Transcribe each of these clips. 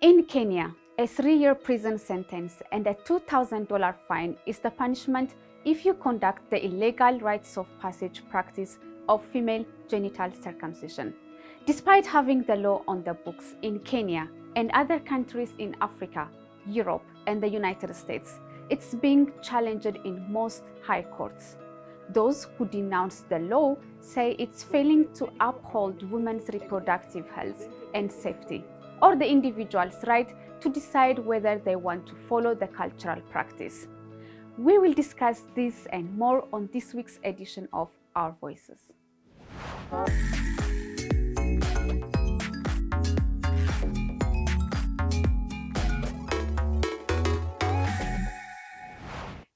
In Kenya, a 3-year prison sentence and a $2,000 fine is the punishment if you conduct the illegal rites of passage practice of female genital circumcision. Despite having the law on the books in Kenya and other countries in Africa, Europe, and the United States, it's being challenged in most high courts. Those who denounce the law say it's failing to uphold women's reproductive health and safety, or the individual's right to decide whether they want to follow the cultural practice. We will discuss this and more on this week's edition of Our Voices.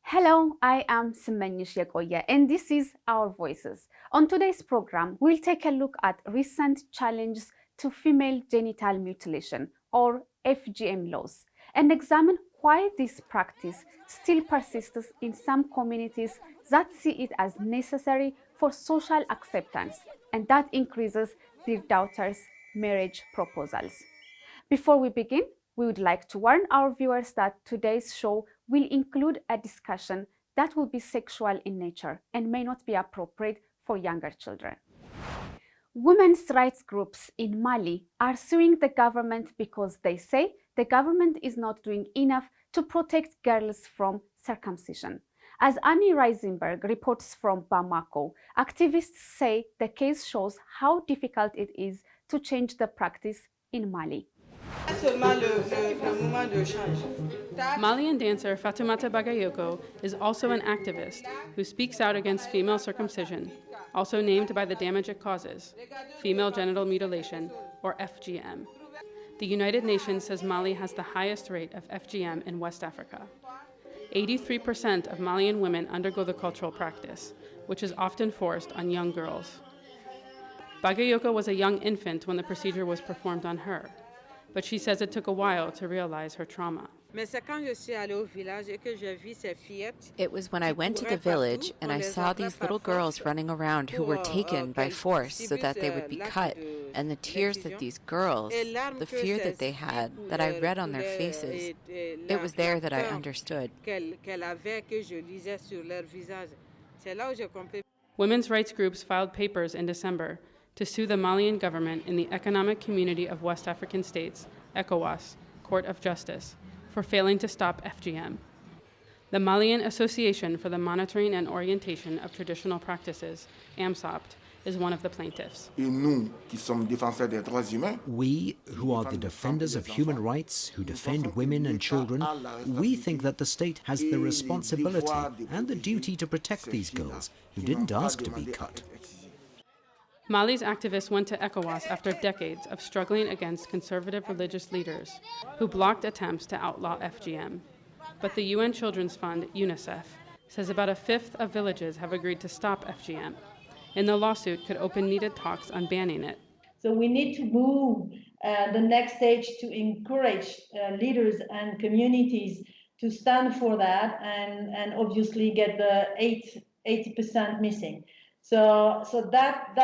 Hello, I am Simenish Yagoya and this is Our Voices. On today's program, we'll take a look at recent challenges to female genital mutilation, or FGM laws, and examine why this practice still persists in some communities that see it as necessary for social acceptance, and that increases their daughters' marriage proposals. Before we begin, we would like to warn our viewers that today's show will include a discussion that will be sexual in nature and may not be appropriate for younger children. Women's rights groups in Mali are suing the government because they say the government is not doing enough to protect girls from circumcision. As Annie Reisenberg reports from Bamako, activists say the case shows how difficult it is to change the practice in Mali. Malian dancer Fatoumata Bagayoko is also an activist who speaks out against female circumcision, also named by the damage it causes, female genital mutilation, or FGM. The United Nations says Mali has the highest rate of FGM in West Africa. 83% of Malian women undergo the cultural practice, which is often forced on young girls. Bagayoko was a young infant when the procedure was performed on her, but she says it took a while to realize her trauma. It was when I went to the village and I saw these little girls running around who were taken by force so that they would be cut, and the tears that these girls, the fear that they had, that I read on their faces. It was there that I understood. Women's rights groups filed papers in December to sue the Malian government in the Economic Community of West African States, ECOWAS, Court of Justice, for failing to stop FGM. The Malian Association for the Monitoring and Orientation of Traditional Practices, AMSOPT, is one of the plaintiffs. We, who are the defenders of human rights, who defend women and children, we think that the state has the responsibility and the duty to protect these girls who didn't ask to be cut. Mali's activists went to ECOWAS after decades of struggling against conservative religious leaders who blocked attempts to outlaw FGM. But the UN Children's Fund, UNICEF, says about a fifth of villages have agreed to stop FGM, and the lawsuit could open needed talks on banning it. So we need to move the next stage to encourage leaders and communities to stand for that and obviously get the 80% missing. So that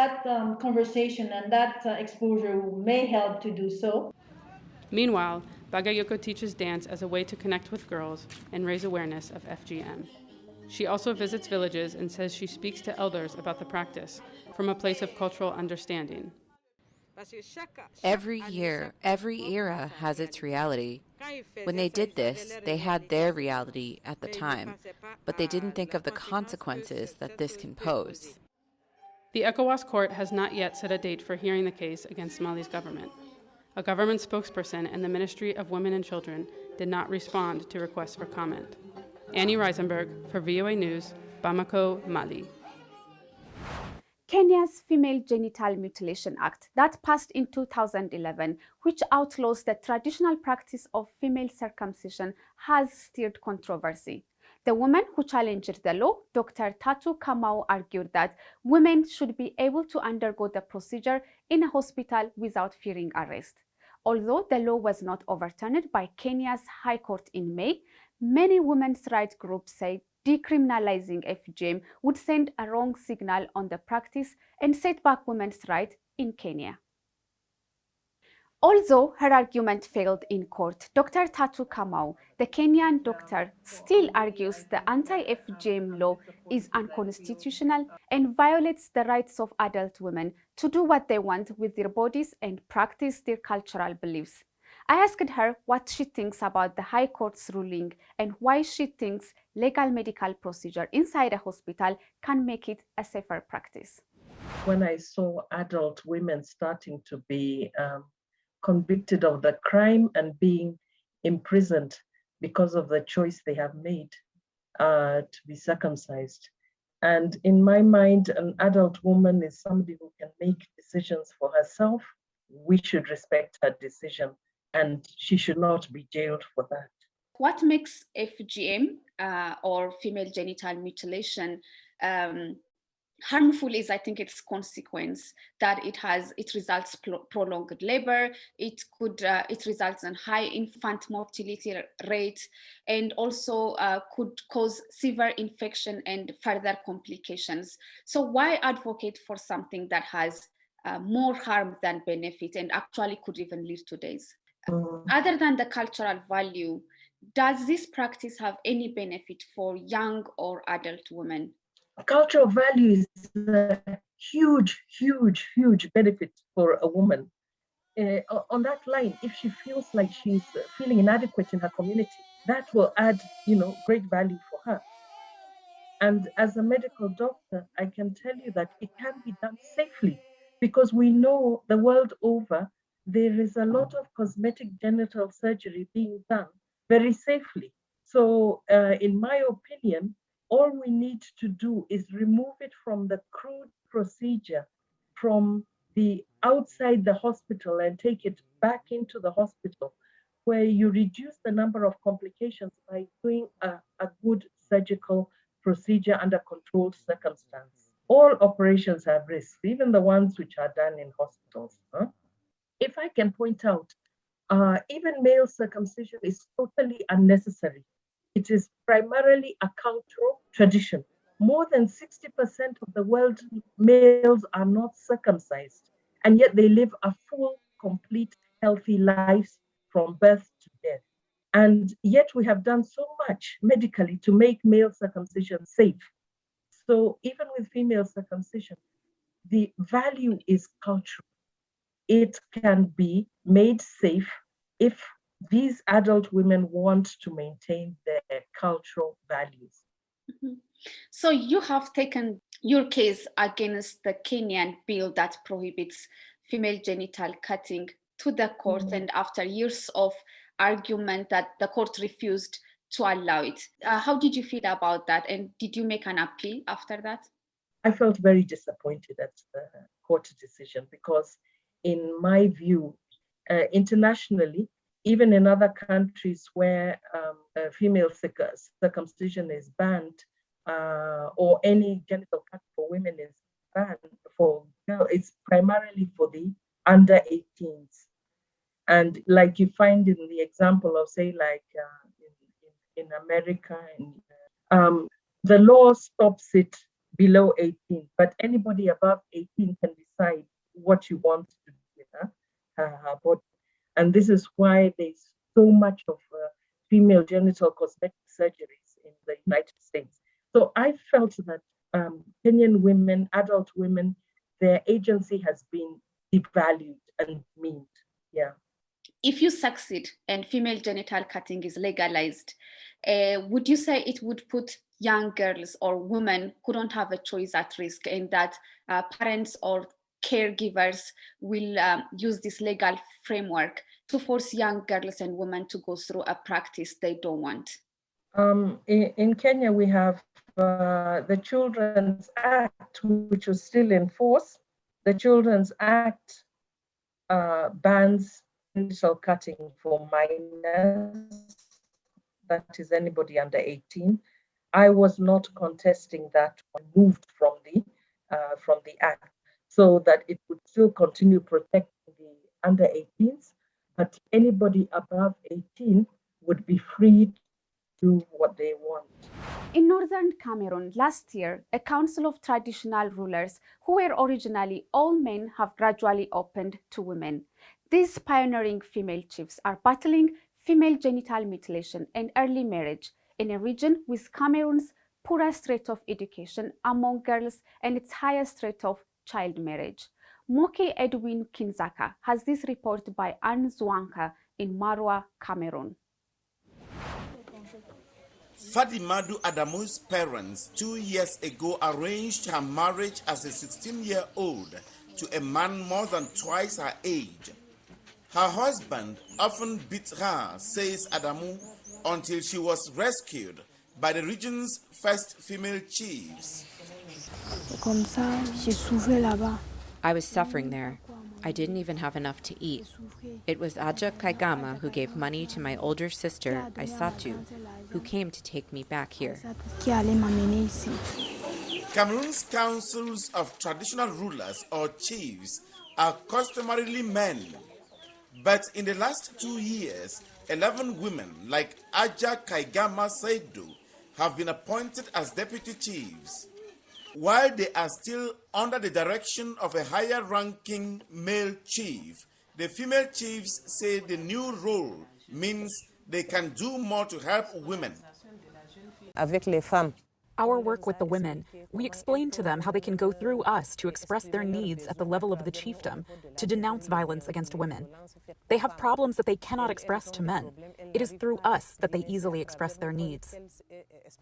conversation and that exposure may help to do so. Meanwhile, Bagayoko teaches dance as a way to connect with girls and raise awareness of FGM. She also visits villages and says she speaks to elders about the practice from a place of cultural understanding. Every year, every era has its reality. When they did this, they had their reality at the time, but they didn't think of the consequences that this can pose. The ECOWAS court has not yet set a date for hearing the case against Mali's government. A government spokesperson and the Ministry of Women and Children did not respond to requests for comment. Annie Reisenberg for VOA News, Bamako, Mali. Kenya's Female Genital Mutilation Act that passed in 2011, which outlaws the traditional practice of female circumcision, has stirred controversy. The woman who challenged the law, Dr. Tatu Kamau, argued that women should be able to undergo the procedure in a hospital without fearing arrest. Although the law was not overturned by Kenya's High Court in May, many women's rights groups say decriminalizing FGM would send a wrong signal on the practice and set back women's rights in Kenya. Although her argument failed in court, Dr. Tatu Kamau, the Kenyan doctor, still argues the anti-FGM law is unconstitutional and violates the rights of adult women to do what they want with their bodies and practice their cultural beliefs. I asked her what she thinks about the High Court's ruling and why she thinks legal medical procedure inside a hospital can make it a safer practice. When I saw adult women starting to be convicted of the crime and being imprisoned because of the choice they have made to be circumcised. And in my mind, an adult woman is somebody who can make decisions for herself. We should respect her decision, and she should not be jailed for that. What makes FGM or female genital mutilation harmful is, I think, its consequence that it results prolonged labor. It results in high infant mortality rate, and also could cause severe infection and further complications. So why advocate for something that has more harm than benefit and actually could even lead to death? Other than the cultural value, does this practice have any benefit for young or adult women? Cultural value is a huge, huge, huge benefit for a woman. On that line, if she feels like she's feeling inadequate in her community, that will add, great value for her. And as a medical doctor, I can tell you that it can be done safely, because we know the world over, there is a lot of cosmetic genital surgery being done very safely. So in my opinion, all we need to do is remove it from the crude procedure from the outside the hospital and take it back into the hospital, where you reduce the number of complications by doing a good surgical procedure under controlled circumstance. All operations have risks, even the ones which are done in hospitals. If I can point out, even male circumcision is totally unnecessary. It is primarily a cultural tradition. More than 60% of the world males are not circumcised, and yet they live a full, complete, healthy lives from birth to death. And yet we have done so much medically to make male circumcision safe. So even with female circumcision, the value is cultural. It can be made safe if these adult women want to maintain their cultural values. Mm-hmm. So you have taken your case against the Kenyan bill that prohibits female genital cutting to the court, and after years of argument that the court refused to allow it. How did you feel about that, and did you make an appeal after that? I felt very disappointed at the court decision, because in my view, internationally, even in other countries where female circumcision is banned, or any genital cut for women is banned, for girls, it's primarily for the under 18s. And like you find in the example of, say, like in America, the law stops it below 18, but anybody above 18 can decide what you want to do with her body. And this is why there's so much of female genital cosmetic surgeries in the United States. So I felt that Kenyan women, adult women, their agency has been devalued and meaned. Yeah. If you succeed and female genital cutting is legalized, would you say it would put young girls or women who don't have a choice at risk, and that parents or caregivers will use this legal framework to force young girls and women to go through a practice they don't want? In Kenya, we have the Children's Act, which was still in force. The Children's Act bans genital cutting for minors, that is anybody under 18. I was not contesting that one, moved from the act, so that it would still continue protecting the under 18s, but anybody above 18 would be free to do what they want. In northern Cameroon, last year, a council of traditional rulers who were originally all men have gradually opened to women. These pioneering female chiefs are battling female genital mutilation and early marriage in a region with Cameroon's poorest rate of education among girls and its highest rate of child marriage. Moke Edwin Kinzaka has this report by Anne Zwanka in Marwa, Cameroon. Fadimadu Adamu's parents 2 years ago arranged her marriage as a 16-year-old to a man more than twice her age. Her husband often beat her, says Adamu, until she was rescued by the region's first female chiefs. I was suffering there. I didn't even have enough to eat. It was Aja Kaigama who gave money to my older sister, Aisatu, who came to take me back here. Cameroon's councils of traditional rulers or chiefs are customarily men. But in the last 2 years, 11 women like Aja Kaigama Saidu have been appointed as deputy chiefs. While they are still under the direction of a higher-ranking male chief, the female chiefs say the new role means they can do more to help women. Avec les femmes. Our work with the women, we explain to them how they can go through us to express their needs at the level of the chiefdom, to denounce violence against women. They have problems that they cannot express to men. It is through us that they easily express their needs.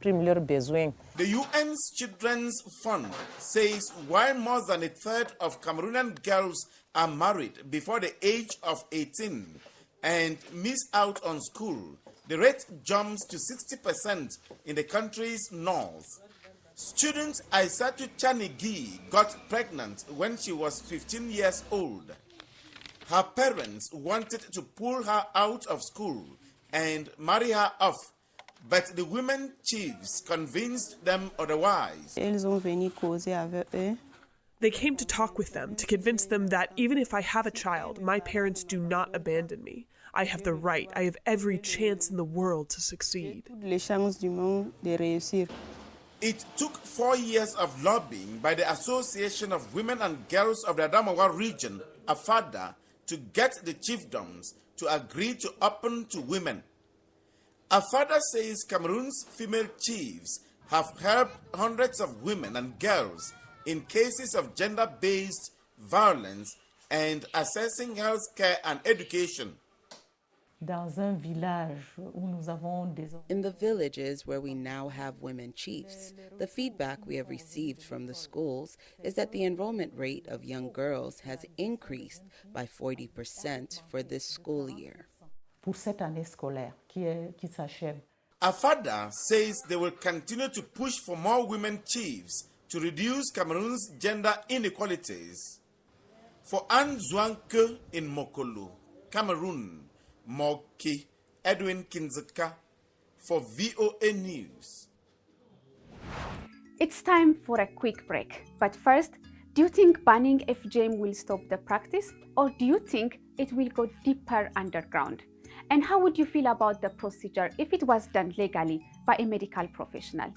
The UN's Children's Fund says while more than a third of Cameroonian girls are married before the age of 18 and miss out on school, the rate jumps to 60% in the country's north. Student Aisatu Chanigi got pregnant when she was 15 years old. Her parents wanted to pull her out of school and marry her off, but the women chiefs convinced them otherwise. They came to talk with them to convince them that even if I have a child, my parents do not abandon me. I have the right, I have every chance in the world to succeed. It took 4 years of lobbying by the Association of Women and Girls of the Adamawa region, AFADA, to get the chiefdoms to agree to open to women. AFADA says Cameroon's female chiefs have helped hundreds of women and girls in cases of gender-based violence and accessing health care and education. In the villages where we now have women chiefs, the feedback we have received from the schools is that the enrollment rate of young girls has increased by 40% for this school year. AFADA says they will continue to push for more women chiefs to reduce Cameroon's gender inequalities. For Anne Zwanke in Mokolo, Cameroon, Moki Edwin Kinzaka for VOA News. It's time for a quick break. But first, do you think banning FGM will stop the practice, or do you think it will go deeper underground? And how would you feel about the procedure if it was done legally by a medical professional?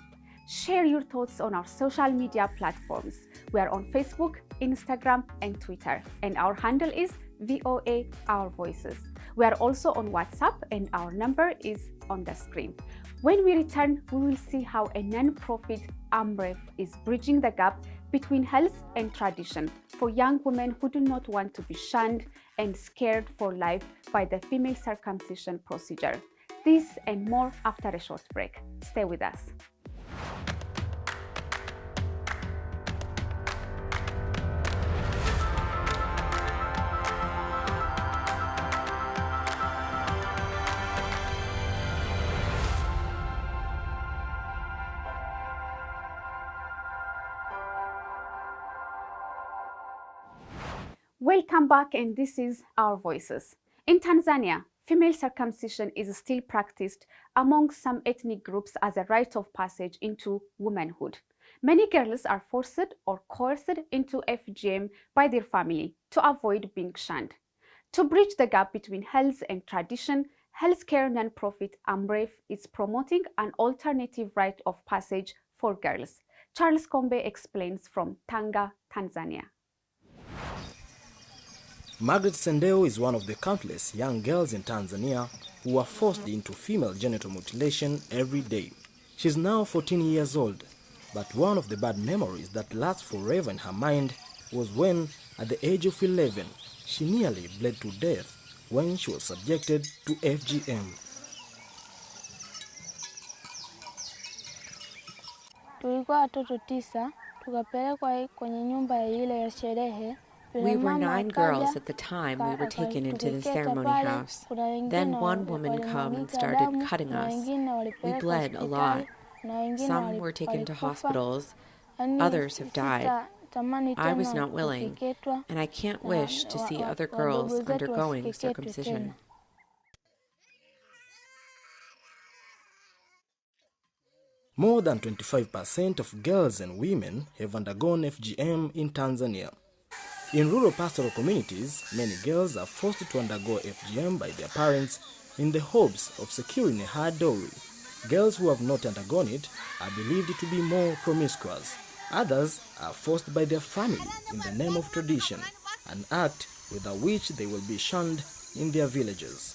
Share your thoughts on our social media platforms. We are on Facebook, Instagram, and Twitter, and our handle is VOA Our Voices. We are also on WhatsApp, and our number is on the screen. When we return, we will see how a non-profit AMREF is bridging the gap between health and tradition for young women who do not want to be shunned and scared for life by the female circumcision procedure. This and more after a short break. Stay with us. Welcome back, and this is Our Voices. In Tanzania, female circumcision is still practiced among some ethnic groups as a rite of passage into womanhood. Many girls are forced or coerced into FGM by their family to avoid being shunned. To bridge the gap between health and tradition, healthcare non-profit AMREF is promoting an alternative rite of passage for girls. Charles Kombe explains from Tanga, Tanzania. Margaret Sendeu is one of the countless young girls in Tanzania who are forced into female genital mutilation every day. She's now 14 years old, but one of the bad memories that lasts forever in her mind was when, at the age of 11, she nearly bled to death when she was subjected to FGM. Tulikuwa watoto 9, tukapelekwa kwenye nyumba ile ya sherehe. We were 9 girls at the time we were taken into the ceremony house. Then one woman came and started cutting us. We bled a lot. Some were taken to hospitals. Others have died. I was not willing, and I can't wish to see other girls undergoing circumcision. More than 25% of girls and women have undergone FGM in Tanzania. In rural pastoral communities, many girls are forced to undergo FGM by their parents in the hopes of securing a high dowry. Girls who have not undergone it are believed to be more promiscuous. Others are forced by their family in the name of tradition, an act without which they will be shunned in their villages.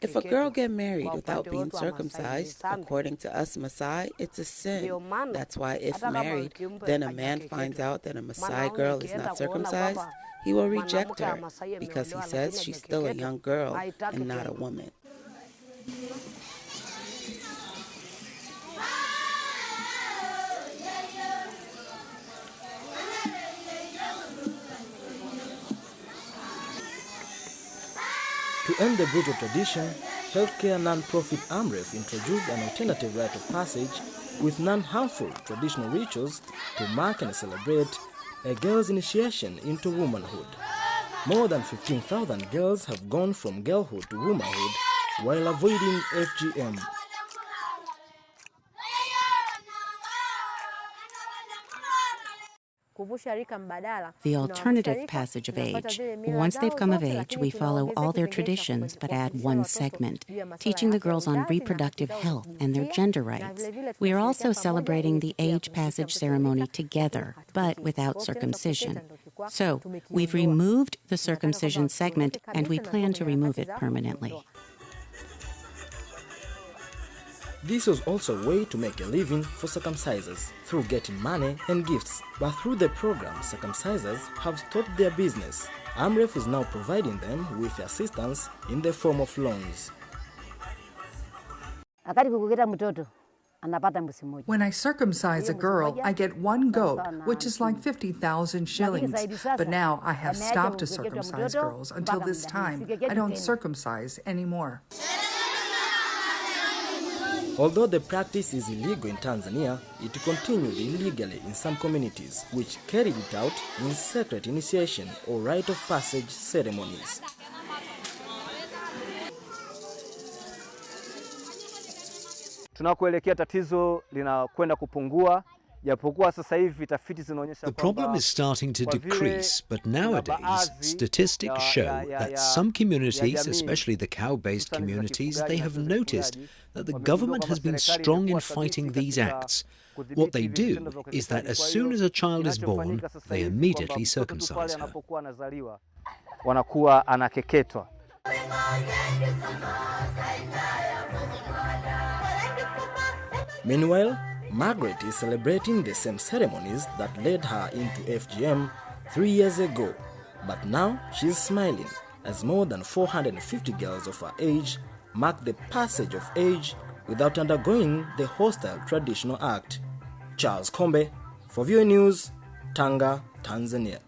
If a girl gets married without being circumcised, according to us Maasai, it's a sin. That's why if married, then a man finds out that a Maasai girl is not circumcised, he will reject her because he says she's still a young girl and not a woman. To end the brutal tradition, healthcare non-profit AMREF introduced an alternative rite of passage with non-harmful traditional rituals to mark and celebrate a girl's initiation into womanhood. More than 15,000 girls have gone from girlhood to womanhood while avoiding FGM. The alternative passage of age. Once they've come of age, we follow all their traditions but add one segment, teaching the girls on reproductive health and their gender rights. We are also celebrating the age passage ceremony together, but without circumcision. So, we've removed the circumcision segment and we plan to remove it permanently. This was also a way to make a living for circumcisers through getting money and gifts. But through the program, circumcisers have stopped their business. AMREF is now providing them with assistance in the form of loans. When I circumcise a girl, I get one goat, which is like 50,000 shillings. But now I have stopped to circumcise girls. Until this time, I don't circumcise anymore. Although the practice is illegal in Tanzania, it continued illegally in some communities, which carried it out in secret initiation or rite of passage ceremonies. Tunakoelekea tatizo linakwenda kupungua. The problem is starting to decrease, but nowadays statistics show that some communities, especially the cow-based communities, they have noticed that the government has been strong in fighting these acts. What they do is that as soon as a child is born, they immediately circumcise her. Wanakuwa anakeketwa. Meanwhile, Margaret is celebrating the same ceremonies that led her into FGM 3 years ago. But now she's smiling as more than 450 girls of her age mark the passage of age without undergoing the hostile traditional act. Charles Kombe, for VOA News, Tanga, Tanzania.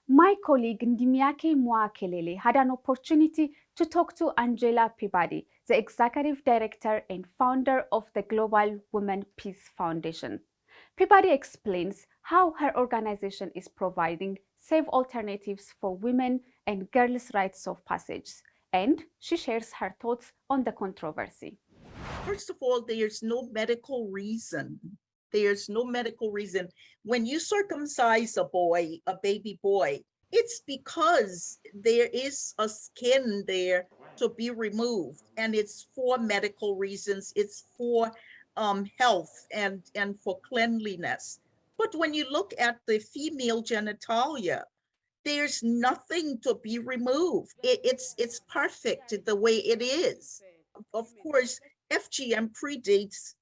My colleague Ndimiake Mwakelele had an opportunity to talk to Angela Peabody, the executive director and founder of the Global Women Peace Foundation. Peabody explains how her organization is providing safe alternatives for women and girls' rites of passage and she shares her thoughts on the controversy. First of all, there's no medical reason. There's no medical reason. When you circumcise a boy, a baby boy, it's because there is a skin there to be removed, and it's for medical reasons. It's for health and for cleanliness. But when you look at the female genitalia, there's nothing to be removed. It's perfect the way it is. Of course, FGM predates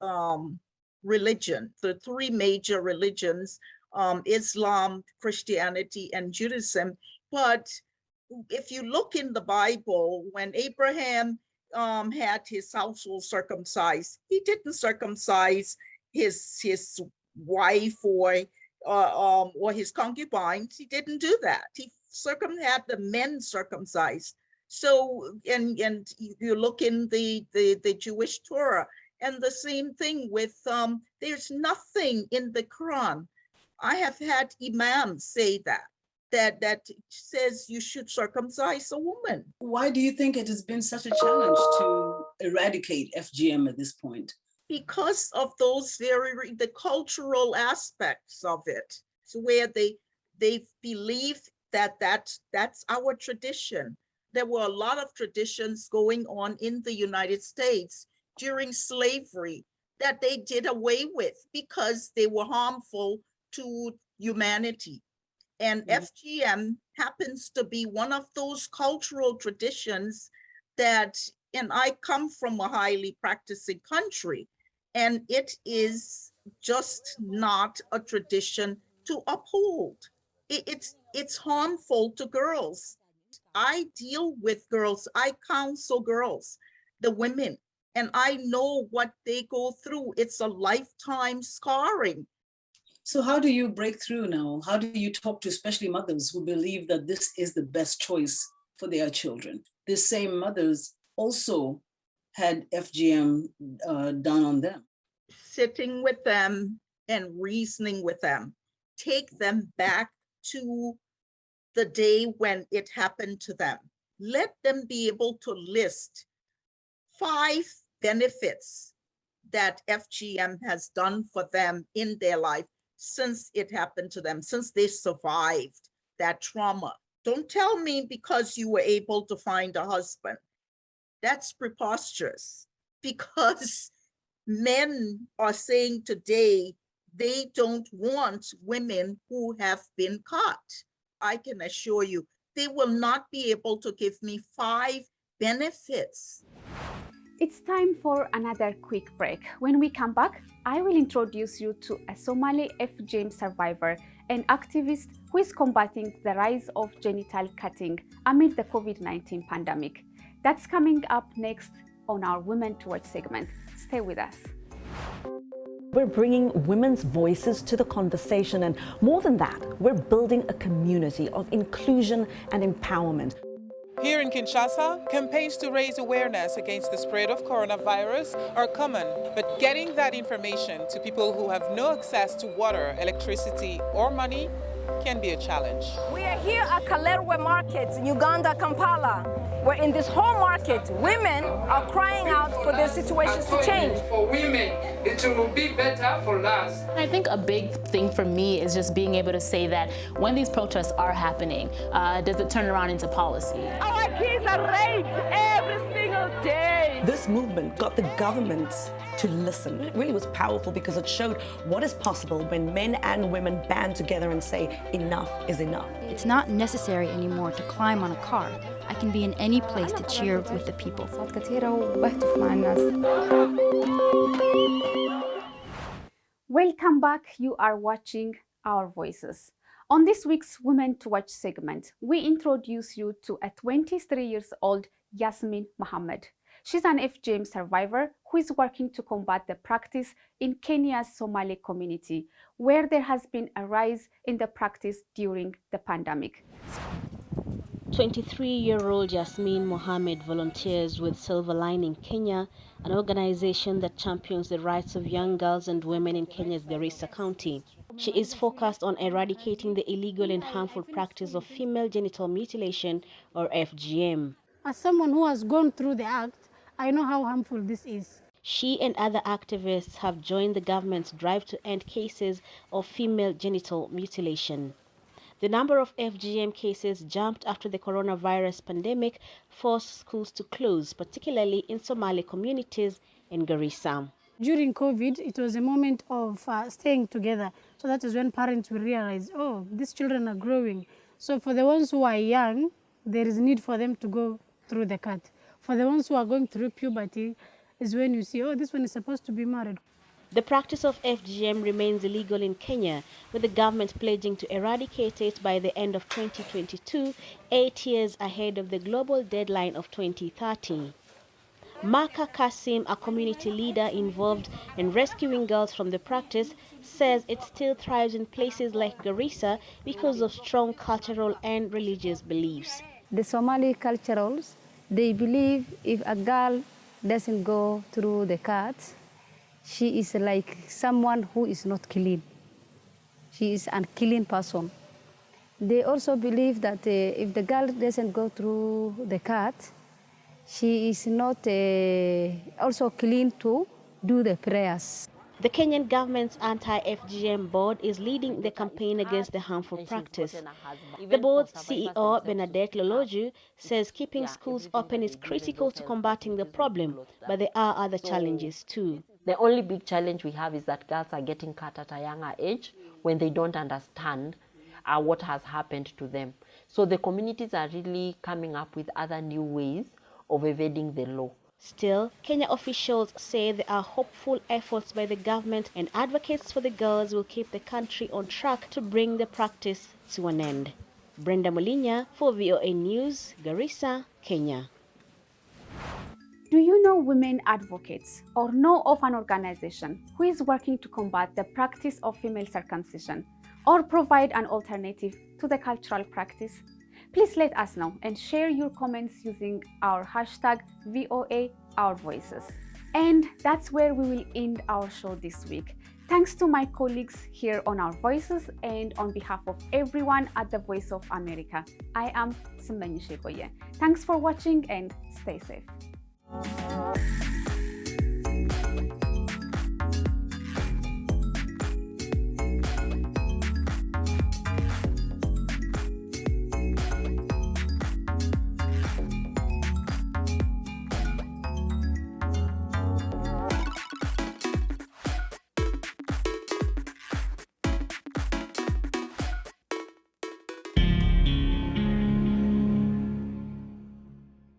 religion. The three major religions, Islam, Christianity, and Judaism. But if you look in the Bible, when Abraham had his household circumcised, he didn't circumcise his wife or his concubines. He didn't do that. He had the men circumcised. So, and you look in the Jewish Torah, and the same thing with, there's nothing in the Quran. I have had imams say that says you should circumcise a woman. Why do you think it has been such a challenge to eradicate FGM at this point? Because of those the cultural aspects of it, so where they believe that's our tradition. There were a lot of traditions going on in the United States during slavery that they did away with because they were harmful to humanity. And FGM happens to be one of those cultural traditions that, and I come from a highly practicing country, and it is just not a tradition to uphold. It's harmful to girls. I deal with girls, I counsel girls, the women, and I know what they go through. It's a lifetime scarring. So how do you break through now? How do you talk to especially mothers who believe that this is the best choice for their children? These same mothers also had FGM done on them. Sitting with them and reasoning with them, take them back to the day when it happened to them. Let them be able to list 5 benefits that FGM has done for them in their life since it happened to them, since they survived that trauma. Don't tell me because you were able to find a husband. That's preposterous, because men are saying today they don't want women who have been caught. I can assure you, they will not be able to give me 5 benefits. It's time for another quick break. When we come back, I will introduce you to a Somali FGM survivor and activist who is combating the rise of genital cutting amid the COVID-19 pandemic. That's coming up next on our Women to Watch segment. Stay with us. We're bringing women's voices to the conversation, and more than that, we're building a community of inclusion and empowerment. Here in Kinshasa, campaigns to raise awareness against the spread of coronavirus are common, but getting that information to people who have no access to water, electricity, or money can be a challenge. We are here at Kalerwe Market in Uganda, Kampala, where in this whole market, women are crying out for their situations to change. For women, it will be better for us. I think a big thing for me is just being able to say that when these protests are happening, does it turn around into policy? Our kids are raped every single day. This movement got the government to listen. It really was powerful because it showed what is possible when men and women band together and say, enough is enough. It's not necessary anymore to climb on a car. I can be in any place to cheer with the people. Welcome back. You are watching Our Voices. On this week's Women to Watch segment, we introduce you to a 23-year-old Yasmin Mohammed. She's an FGM survivor who is working to combat the practice in Kenya's Somali community, where there has been a rise in the practice during the pandemic. 23-year-old Yasmin Mohammed volunteers with Silver Lining Kenya, an organization that champions the rights of young girls and women in Kenya's Garissa County. She is focused on eradicating the illegal and harmful practice of female genital mutilation, or FGM. As someone who has gone through the act, I know how harmful this is. She and other activists have joined the government's drive to end cases of female genital mutilation. The number of FGM cases jumped after the coronavirus pandemic forced schools to close, particularly in Somali communities in Garissa. During COVID, it was a moment of staying together. So that is when parents will realize, oh, these children are growing. So for the ones who are young, there is need for them to go through the cut. For the ones who are going through puberty, is when you see, oh, this one is supposed to be married. The practice of FGM remains illegal in Kenya, with the government pledging to eradicate it by the end of 2022, 8 years ahead of the global deadline of 2030. Maka Kasim, a community leader involved in rescuing girls from the practice, says it still thrives in places like Garissa because of strong cultural and religious beliefs. The Somali culturals, they believe if a girl doesn't go through the cut, she is like someone who is not clean. She is a clean person. They also believe that if the girl doesn't go through the cut, she is not also clean to do the prayers. The Kenyan government's anti-FGM board is leading the campaign against the harmful practice. The board's CEO, Bernadette Loloju, says keeping schools open is critical to combating the problem, but there are other challenges too. The only big challenge we have is that girls are getting cut at a younger age when they don't understand what has happened to them. So the communities are really coming up with other new ways of evading the law. Still, Kenya officials say there are hopeful efforts by the government, and advocates for the girls will keep the country on track to bring the practice to an end. Brenda Molinya for VOA News, Garissa, Kenya. Do you know women advocates or know of an organization who is working to combat the practice of female circumcision or provide an alternative to the cultural practice? Please let us know and share your comments using our hashtag #VoaOurVoices. And that's where we will end our show this week. Thanks to my colleagues here on Our Voices and on behalf of everyone at the Voice of America, I am Simbanyi Shekoye. Thanks for watching and stay safe.